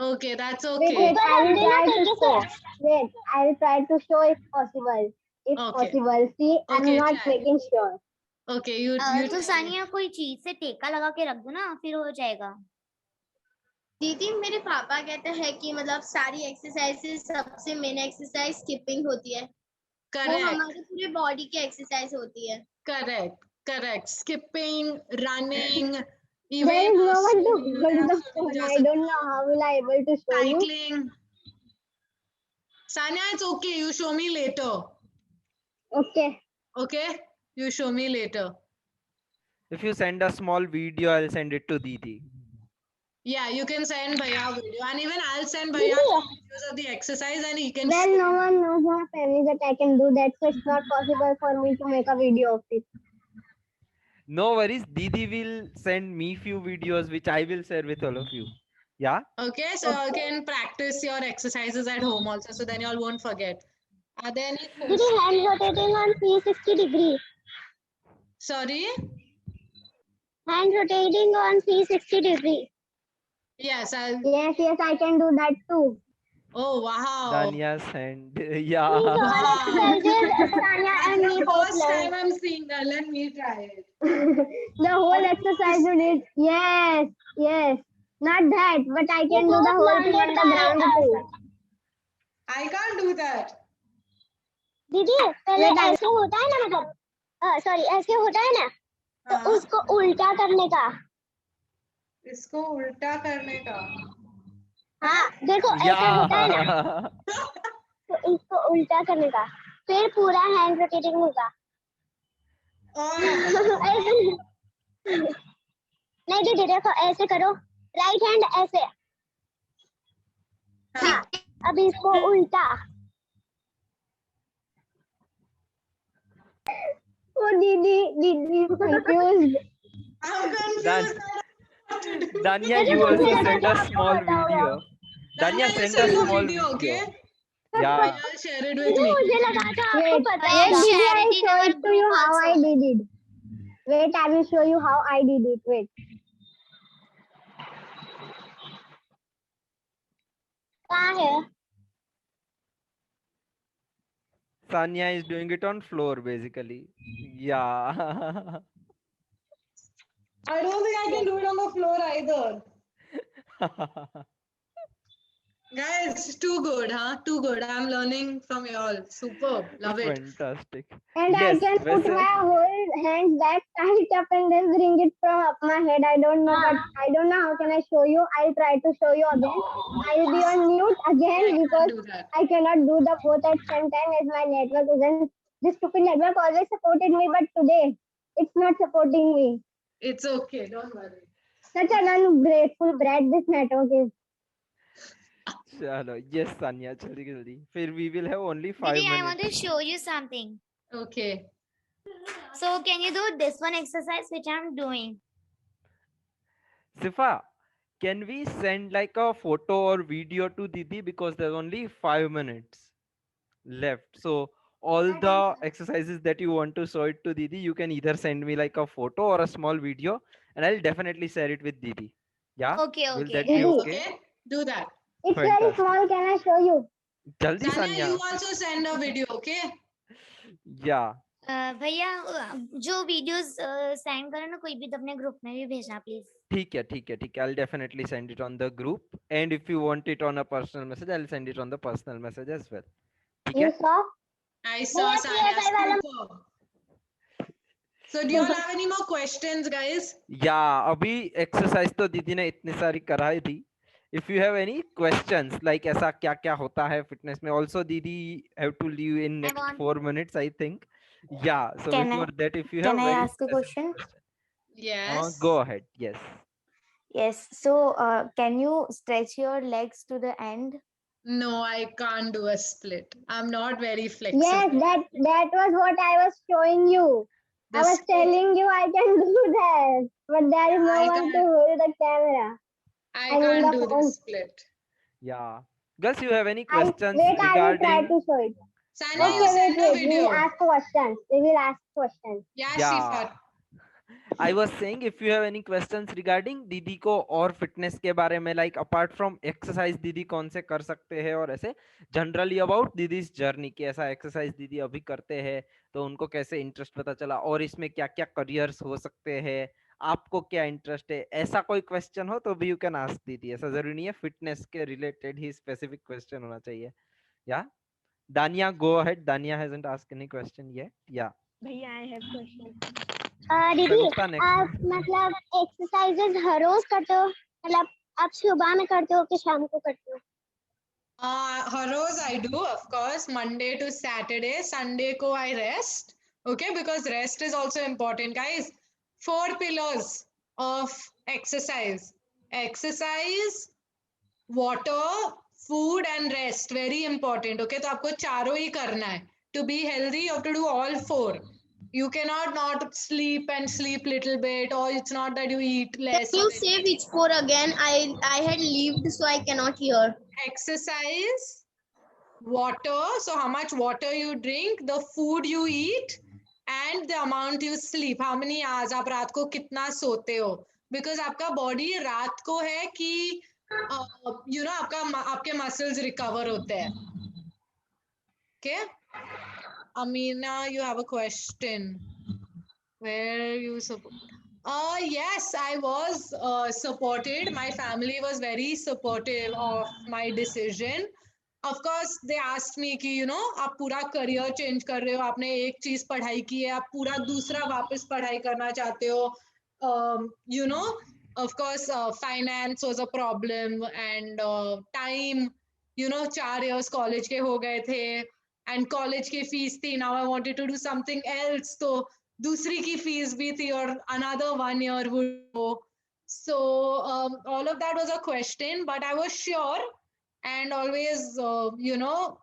Okay, that's Wait, okay. I will try to take show. it. Wait, I will try to show if possible. If Okay. possible. See, I'm Okay, not try. making sure. Okay, you तो try. Sania कोई चीज से टेका लगा के रख दो ना फिर हो जाएगा. दीदी मेरे पापा कहते हैं कि मतलब सारी एक्सरसाइजेस सबसे मेन एक्सरसाइज स्किपिंग होती है वो Correct. हमारे पूरे बॉडी की एक्सरसाइज होती है. Correct. Skipping, running, There even is no one to swimming, hold the phone. I don't know how will I able to show you. cycling. Sanya, it's okay. You show me later. Okay. Okay? You show me later. If you send a small video, I'll send it to Didi. Yeah, you can send Bhaiya video. And even I'll send Bhaiya videos of the exercise and he can Well, show. no one knows my family that I can do that, so it's not possible for me to make a video of it. No worries. Didi will send me few videos which I will share with all of you. Yeah. Okay, so you can practice your exercises at home also, so then you all won't forget. Are there any दीदी questions? Hand rotating on 360 degree. Sorry? Hand rotating on 360 degree. Yes, I'll. Yes, I can do that too. Oh, wow. Dania's hand. Yeah. Wow. Exercises Tania and That's me the both first learn. time I'm seeing that. Let me try it. The whole exercise you did. Yes. Not that, but I can do the whole thing on the ground too. I can't do that. दीदी पहले Wait, I- ऐसे होता है ना मतलब sorry ऐसे होता है ना तो हाँ, उसको उल्टा करने का. इसको उल्टा करने का. हाँ देखो ऐसा होता है ना Yeah. तो इसको उल्टा करने का फिर पूरा हैंड रोटेटिंग होगा. और ऐसे नहीं दीदी देखो ऐसे करो राइट हैंड ऐसे. हाँ अब इसको उल्टा. Oh, Didi confused. I'm confused. Dan- I don't know what to do. Dania, you also send a small video. Dania, you send a send the small video, video. okay? Yeah. I'll share it with दीदी me. मुझे लगा था आपको Wait, पता wait, होगा. Didi, share I'll it in show our it to you group how I also. did it. Wait, I will show you how I did it. Wait. कहाँ है. Sanya is doing it on floor basically. Yeah. I don't think I can do it on the floor either. Guys, too good, huh? Too good. I'm learning from you all. Superb. Love it. Fantastic. And I Yes, can put वैसे my whole hands back, tie it up, and then bring it from up my head. I don't know, but I don't know how can I show you. I'll try to show you again. I'll be on mute I again can't because do that. I cannot do the both at same time as my network isn't. This stupid network always supported me, but today it's not supporting me. It's okay. Don't worry. Such an ungrateful brat this network is. चलो yes Sania जल्दी जल्दी फिर we will have only 5 Didi, I minutes. want to show you something. Okay. So can you do this one exercise which I'm doing? Sifa, can we send like a photo or video to Didi because there's only 5 minutes left. So all the exercises that you want to show it to Didi, you can either send me like a photo or a small video and I'll definitely share it with Didi. Yeah? Okay, Will okay. that be Didi. okay? Okay. Do that. It's very Fantastic. small. Can I show you? Jaldi Sanya, Sanya. you also send a video, okay? Yeah. भैया जो videos send करो ना कोई भी तो अपने group में भी भेजना प्लीज. ठीक है ठीक है ठीक है I'll definitely send it on the group and if you want it on a personal message I'll send it on the personal message as well. ठीक You है? saw? I saw Yes, Sanya. yes, I will. Superb. So do you all have any more questions, guys? Yeah, अभी exercise तो दीदी ने इतनी सारी कराई थी. If you have any questions like ऐसा क्या क्या होता है fitness में, also दीदी have to leave in I next want. 4 minutes I think. Yeah, so Can before that if you have Can I very ask a specific question? Yes. go ahead. Yes. Yes. So, can you stretch your legs to the end? No, I can't do a split. I'm not very flexible. Yes, that was what I was showing you. The I was split, telling you I can do that, but there is no I one to can't. hold the camera. I I mean can't the do the phone. split. Yeah. Girls, you have any I questions wait. I will try regarding? to show it. Sanya, you Okay, send a wait. We will video. ask questions. We will ask questions. Yeah, Yeah. Shifa. I was saying if you have any questions regarding दीदी को और fitness के बारे में like apart from exercise दीदी कौन से कर सकते हैं और ऐसे generally about दीदी's journey कि ऐसा exercise दीदी अभी करते हैं तो उनको कैसे इंटरेस्ट पता चला और इसमें क्या क्या करियर्स हो सकते हैं आपको क्या इंटरेस्ट है ऐसा कोई क्वेश्चन हो तो भी यू कैन आस्क दीदी ऐसा जरूरी नहीं है फिटनेस के रिलेटेड ही स्पेसिफिक क्वेश्चन होना चाहिए या दानिया गो अहेड दानिया hasn't asked any question yet या भैया, I have question. दीदी संयुक्ता आप नेक्स्ट मतलब एक्सरसाइजेज हर रोज करते हो मतलब आप सुबह में करते हो कि शाम को करते हो Haros I do, of course, Monday to Saturday. Sunday ko I rest. Okay, because rest is also important, guys. 4 pillars of exercise. Exercise, water, food and rest. Very important. Okay, तो आपको चारों ही करना है. To be healthy, you have to do all 4. You cannot not sleep and sleep little bit, or it's not that you eat less. Can you say which 4 again? I had lived, so I cannot hear. Exercise, water, so how much water you drink, the food you eat, and the amount you sleep. How many hours आप रात को कितना सोते हो? Because आपका body रात को है कि you know आपके muscles recover होते हैं. Okay? Amina, you have a question. Where you support? Yes, I was supported. My family was very supportive of my decision. Of course, they asked me कि you know आप पूरा career change कर रहे हो, आपने एक चीज पढ़ाई की है, आप पूरा दूसरा वापस पढ़ाई करना चाहते हो. You know, of course, finance was a problem and time. You know, 4 years college के हो गए थे and college की fees थी. Now I wanted to do something else. तो दूसरी की fees भी थी और another 1 year would go. So all of that was a question, but I was sure. And always, you know,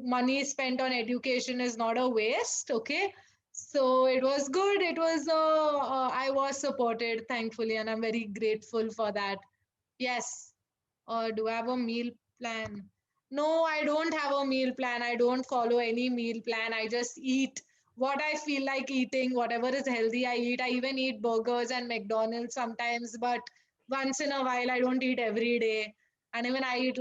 money spent on education is not a waste. Okay, so it was good. It was I was supported, thankfully, and I'm very grateful for that. Yes. Do I have a meal plan? No, I don't have a meal plan. I don't follow any meal plan. I just eat what I feel like eating, whatever is healthy, I eat. I even eat burgers and McDonald's sometimes, but once in a while, I don't eat every day. And even I eat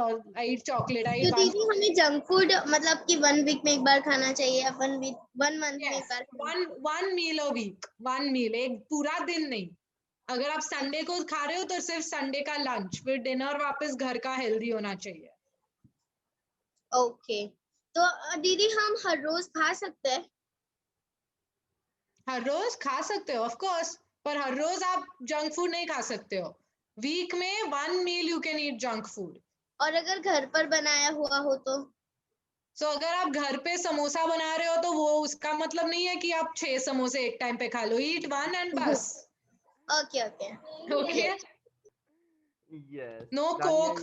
chocolate. I eat तो दीदी हमें junk food मतलब कि 1 week में एक बार खाना चाहिए या 1 मंथ में एक बार one meal a week. One meal. एक पूरा दिन नहीं. अगर आप संडे को खा रहे हो तो सिर्फ संडे का लंच, फिर डिनर वापस घर का हेल्दी होना चाहिए. ओके, तो दीदी हम हर रोज खा सकते हैं? हर रोज खा सकते हो ऑफ कोर्स, पर हर रोज आप जंक फूड नहीं खा सकते हो. वीक में 1 meal you can eat junk food. और अगर घर पर बनाया हुआ हो तो? सो अगर आप घर पे समोसा बना रहे हो तो वो उसका मतलब नहीं है कि आप 6 समोसे एक टाइम पे खा लो. ईट 1 एंड बस. Okay okay. Okay. Yes. No Dania, Coke.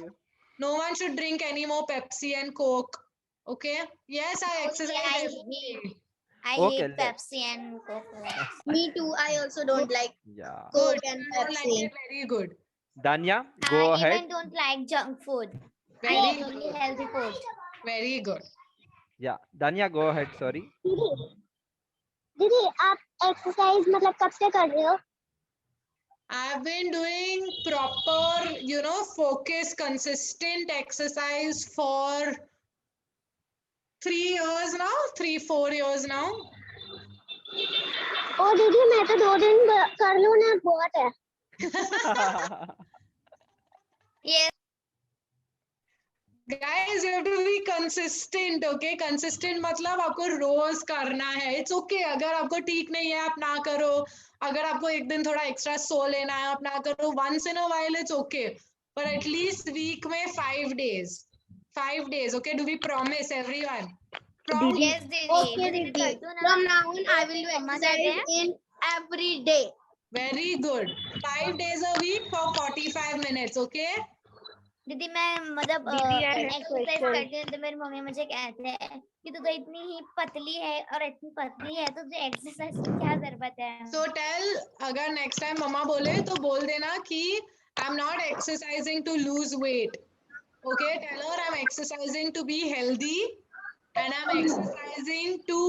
No one should drink any more Pepsi and Coke. Okay. Yes, I exercise I every hate day. I Okay, hate Pepsi and Coke. Me too. I also don't like yeah. Good. Coke and You don't like Pepsi. it. Very good. Dania, I go ahead. even don't like junk food. I Very eat only good. healthy food. Very good. Yeah, Dania, go ahead. Sorry. दीदी दीदी आप exercise मतलब कब से कर रहे हो? I've been doing proper, focus, consistent exercise for 3 years now, 3-4 years now. ओ दीदी मैं तो 2 दिन कर लूँ ना बहुत है. Yes. Guys, you have to be consistent, okay? Consistent मतलब आपको रोज करना है. It's okay. अगर आपको ठीक नहीं है आप ना करो. अगर आपको एक दिन थोड़ा एक्स्ट्रा सो लेना है आप ना करो. Once in a while it's okay. But at least week में 5 days. 5 days, okay? Do we promise everyone? Promise. Yes, दीदी. Okay, दीदी मैं दीदी. करती हूँ ना. From now on, I will do मम्मा कहते हैं. exercise in every day. Very good. 5 days a week for 45 minutes, okay? दीदी मैं मतलब दीदी, I have एक्सरसाइज question. करती हूँ तो मेरी मम्मी मुझे कहते हैं कि तू तो इतनी ही पतली है और इतनी पतली है तो तुझे एक्सरसाइज की क्या जरूरत है. So tell, अगर next time मम्मा बोले तो बोल देना कि I'm not exercising to lose weight. Okay, tell her I'm exercising to be healthy and I'm exercising to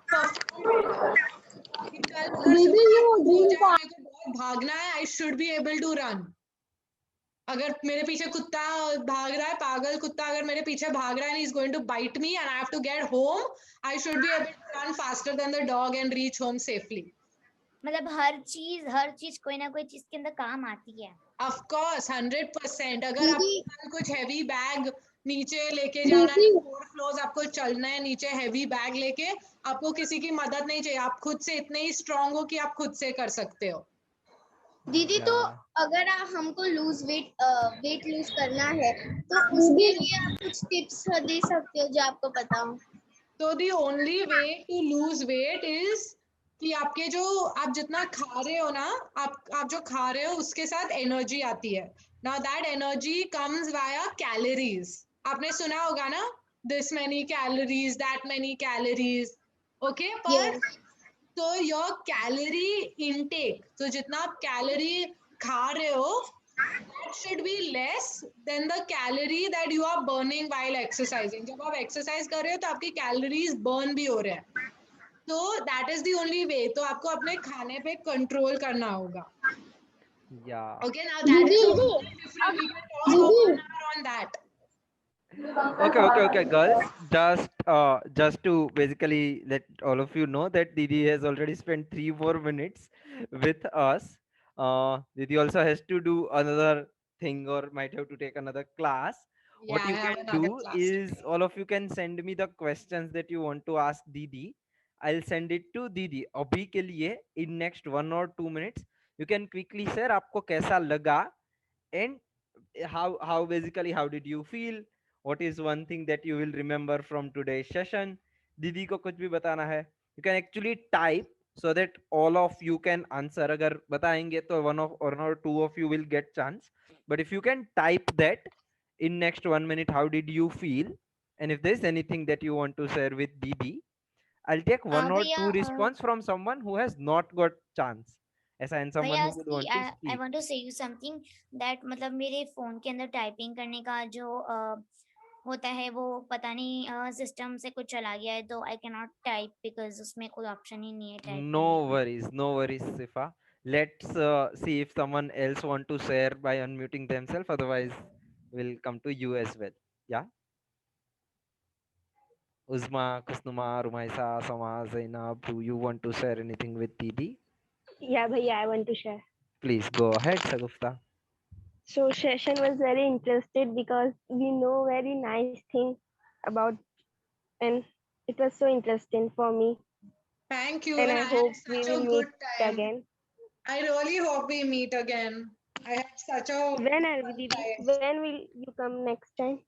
perform better. कि कल अगर दीदी सुबह you आपको drink सोचा है मेरे को बहुत भागना है, I should be able to run. अगर मेरे पीछे कुत्ता भाग रहा है, पागल कुत्ता अगर मेरे पीछे भाग रहा है and he's going to bite me and I have to get home, I should be able to run faster than the dog and reach home safely. मतलब हर चीज कोई ना कोई चीज के अंदर काम आती है. Of course, 100%. अगर दीदी. आपको कल कुछ हैवी बैग नीचे लेके जाना है, 4 फ्लोर्स आपको चलना है नीचे हैवी बैग लेके, आपको किसी की मदद नहीं चाहिए. आप खुद से इतने ही स्ट्रांग हो कि आप खुद से कर सकते हो. दीदी तो Yeah. अगर हमको वेट लूज करना है तो उसके लिए आप कुछ टिप्स दे सकते हो जो आपको पता हो? So the only way to lose weight is कि आपके जो आप जितना खा रहे हो ना, आप जो खा रहे हो उसके साथ एनर्जी आती है. Now that energy comes via calories. आपने सुना होगा ना, this many calories, that many calories. Okay, पर Yes. तो your calorie intake, तो जितना आप कैलोरी खा रहे हो, that should be less than the calorie that you are burning while exercising. जब आप exercise कर रहे हो तो आपकी calories burn भी हो रहे हैं. So that is the only way. तो आपको अपने खाने पे control करना होगा. Yeah. Okay, now that is दीदी, totally different. We can talk for 1 hour on that. Okay, girls. Just to basically let all of you know that Didi has already spent 3-4 minutes with us. Didi also has to do another thing or might have to take another class. What Yeah, you I have can another do class. is all of you can send me the questions that you want to ask Didi. I'll send it to Didi. अभी के लिए in next 1 or 2 minutes you can quickly share आपको कैसा लगा and how basically how did you feel, what is one thing that you will remember from today's session. दीदी को कुछ भी बताना है you can actually type so that all of you can answer. अगर बताएंगे तो one or two of you will get chance, but if you can type that in next 1 minute how did you feel, and if there's anything that you want to share with Didi, I'll take one or भैया two response from someone who has not got chance ऐसा, and someone भैया who will want to I speak. Want to say you something that मतलब मेरे phone के अंदर typing करने का जो होता है वो पता नहीं सिस्टम से कुछ चला गया है तो I can not type because उसमें कोई ऑप्शन ही नहीं है type No worries, Sifa. Let's see if someone else want to share by unmuting themselves. Otherwise, we'll come to you as well. Yeah. Uzma, Kusnuma, Rumaisa, Sama, Zainab, do you want to share anything with Didi? Yeah, bhaiya, I want to share. Please go ahead, Sagufta. So session was very interested because we know very nice thing about, and it was so interesting for me. Thank you. And And I I hope had we such a will good meet time. again. I really hope we meet again. I had such a When are we, fun Didi? time. When will you come next time?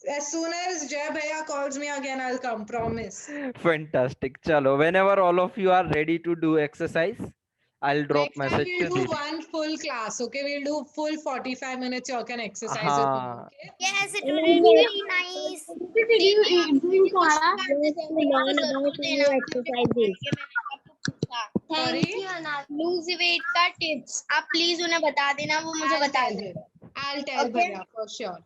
As soon as Jay Bhaiya calls me again, I'll come, promise. Fantastic. Chalo, whenever all of you are ready to do exercise, I'll drop Next time message we'll to do Didi. one full class, okay? We'll do full 45 minutes. You all can exercise with me, हाँ, okay? Yes, it would be very nice. Did you drink Kara? Let's learn about new exercises. Sorry? Lose weight का tips आप please उन्हें बता देना वो मुझे I'll बता tell देना him. I'll tell Okay. Bhaiya for sure.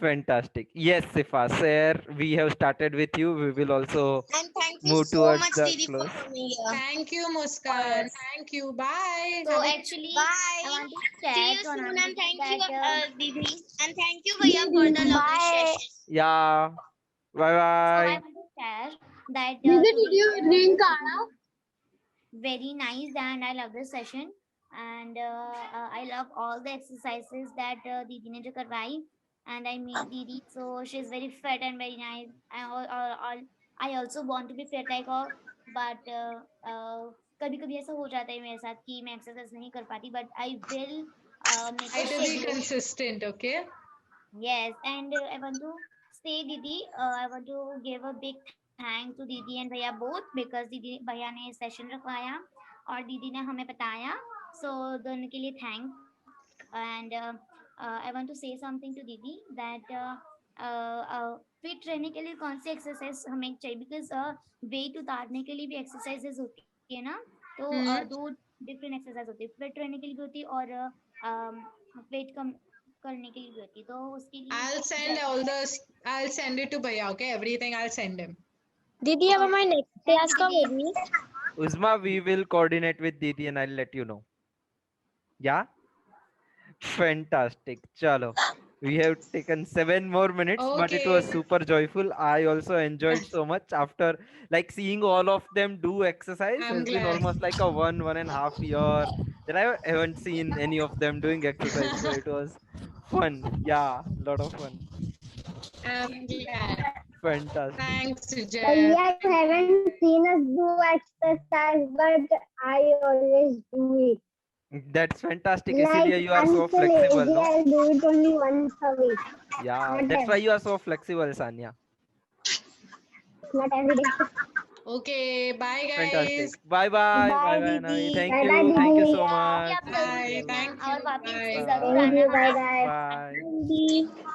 fantastic. Yes, Sifa, sir, we have started with you. We will also and thank you move so towards much the Didi for close. coming here. Thank you, Muskan. Yes. Thank you. Bye. So Have a- actually, Bye. I want to See share you to soon Anand and thank you that Didi and thank you Bhaiya for the lovely Bye. session. Yeah. Bye so bye. I want to share that Didi, today did you drink Kara? very nice and I love this session and I love all the exercises that Didi ne jo karwai and I meet Didi so she's very fit and very nice. I also want to be fit like her but कभी कभी ऐसा हो जाता है मेरे साथ कि मैं एक्सरसाइज नहीं कर पाती but I will make Try a to be schedule. consistent, okay? Yes, and I want to say, Didi, I want to give a big thank to Didi and भैया both because दीदी भैया ने session रखवाया और दीदी ने हमें बताया so दोनों के लिए thank and I want to say something to Didi that fit रहने के लिए कौन सी एक्सरसाइज हमें चाहिए बिकॉज वेट उतारने के लिए भी एक्सरसाइजेज होती है ना तो दो डिफरेंट एक्सरसाइज होती है फिट रहने के लिए भी होती है और वेट कम करने के लिए भी होती है तो उसके लिए I'll send all this. I'll send it to Bhaiya, okay? Everything I'll send him. Didi अब हमारी next class कब होगी? Uzma, we will coordinate with Didi and I'll let you know. Yeah? Fantastic. Chalo. We have taken 7 more minutes, but it was Okay. super joyful. I also enjoyed so much after like seeing all of them do exercise. I'm It's been glad. almost like a 1.5 year that I haven't seen any of them doing exercise. So it was fun. Yeah, lot of fun. I'm glad. Fantastic. Thanks, Jay. Yeah, you haven't seen us do exercise, but I always do it. That's fantastic. Like Isilia you are so until flexible, lazy, no? I do it only once a week. Yeah, Not that's every- why you are so flexible, Sanya. Not every day. Okay. Bye, guys. Fantastic. Bye bye. Bye, Bye bye, Navi. Didi. Thank Bye you. bye, Thank you Didi. so ये much. आप जरूर Bye. मिलना Thank और you. वापस Bye. जरूर Thank आना you. Bye हमें bye. Bye. Didi.